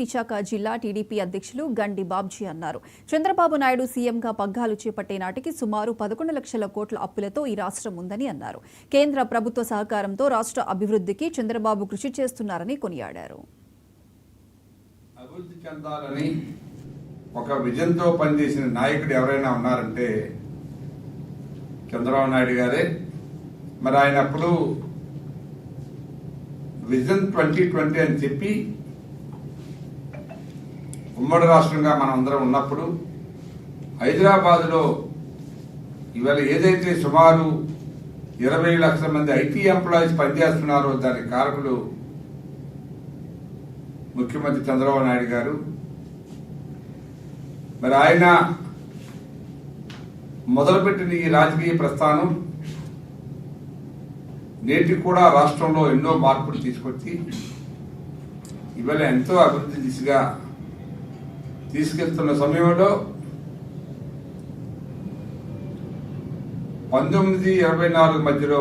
విశాఖ జిల్లా టీడీపీ అధ్యక్షులు గండి బాబ్జీ అన్నారు. చంద్రబాబు నాయుడు సీఎంగా పగ్గాలు చేపట్టే నాటికి సుమారు 11 లక్షల కోట్ల అప్పులతో ఈ రాష్ట్రం ఉందని అన్నారు. కేంద్ర ప్రభుత్వ సహకారంతో రాష్ట్ర అభివృద్ధికి చంద్రబాబు కృషి చేస్తున్నారని కొనియాడారు. అభివృద్ధి చెందాలని ఒక విజన్తో పనిచేసిన నాయకుడు ఎవరైనా ఉన్నారంటే చంద్రబాబు నాయుడు గారే. మరి ఆయన అప్పుడు విజన్ 2020 అని చెప్పి ఉమ్మడి రాష్ట్రంగా మనం అందరం ఉన్నప్పుడు హైదరాబాద్లో ఇవాళ ఏదైతే సుమారు 20 లక్షల మంది ఐటీ ఎంప్లాయీస్ పనిచేస్తున్నారో దానికి కారకులు ముఖ్యమంత్రి చంద్రబాబు నాయుడు గారు. మరి ఆయన మొదలుపెట్టిన ఈ రాజకీయ ప్రస్థానం నేటికి కూడా రాష్ట్రంలో ఎన్నో మార్పులు తీసుకొచ్చి ఇవాళ ఎంతో అభివృద్ధి దిశగా తీసుకెళ్తున్న సమయంలో 1924 మధ్యలో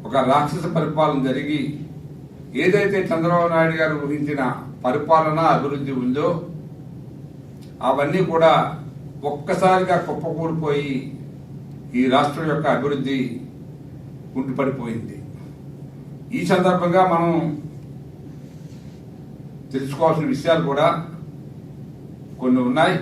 ఒక రాక్షస పరిపాలన జరిగి ఏదైతే చంద్రబాబు నాయుడు గారు ఊహించిన పరిపాలన అభివృద్ధి ఉందో అవన్నీ కూడా ఒక్కసారిగా కుప్పకూలిపోయి ఈ రాష్ట్రం యొక్క అభివృద్ధి కుంటుపడిపోయింది. ఈ సందర్భంగా మనం తెలుసుకోవాల్సిన విషయాలు కూడా కొన్ని ఉన్నాయి.